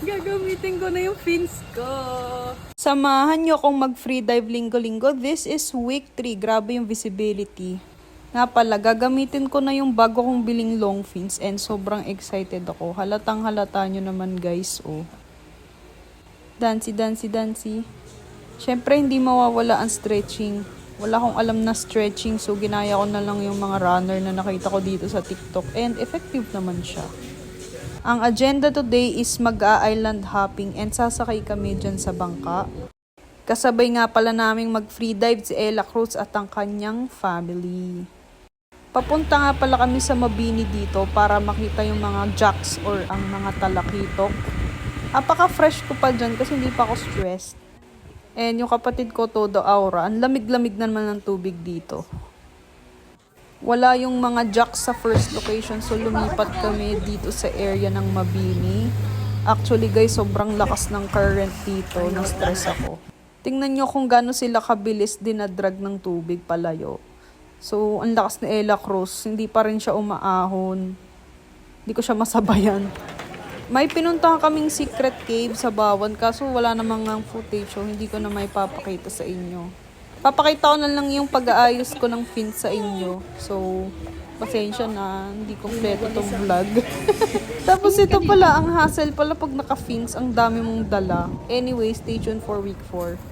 Gagamitin ko na yung fins ko. Samahan nyo akong mag-free dive linggo-linggo. This is week 3. Grabe yung visibility. Nga pala, gagamitin ko na yung bago kong biling long fins and sobrang excited ako. Halatang halata nyo naman guys, oh. Dancy, dancy, dancy. Syempre, hindi mawawala ang stretching. Wala akong alam na stretching, so ginaya ko na lang yung mga runner na nakita ko dito sa TikTok and effective naman siya. Ang agenda today is mag-island hopping and sasakay kami dyan sa bangka. Kasabay nga pala naming mag-free dive si Ella Cruz at ang kanyang family. Papunta nga pala kami sa Mabini dito para makita yung mga jacks or ang mga talakitok. Apaka-fresh ko pa dyan kasi hindi pa ako stressed. And yung kapatid ko, Todo Aura, ang lamig-lamig naman ng tubig dito. Wala yung mga jacks sa first location, so lumipat kami dito sa area ng Mabini. Actually guys, sobrang lakas ng current dito, na-stress ako. Tingnan nyo kung gaano sila kabilis dinadrag ng tubig palayo. So, ang lakas ni Ella Cruz, hindi pa rin siya umaahon. Hindi ko siya masabayan. May pinuntahan kaming secret cave sa Bawan kaso wala namang ang footage so hindi ko na may papakita sa inyo. Papakita ko na lang yung pag-aayos ko ng fins sa inyo. So, pasensya na, hindi kompleto tong vlog. Tapos ito pala, ang hassle pala pag naka-fins, ang dami mong dala. Anyway, stay tuned for week 4.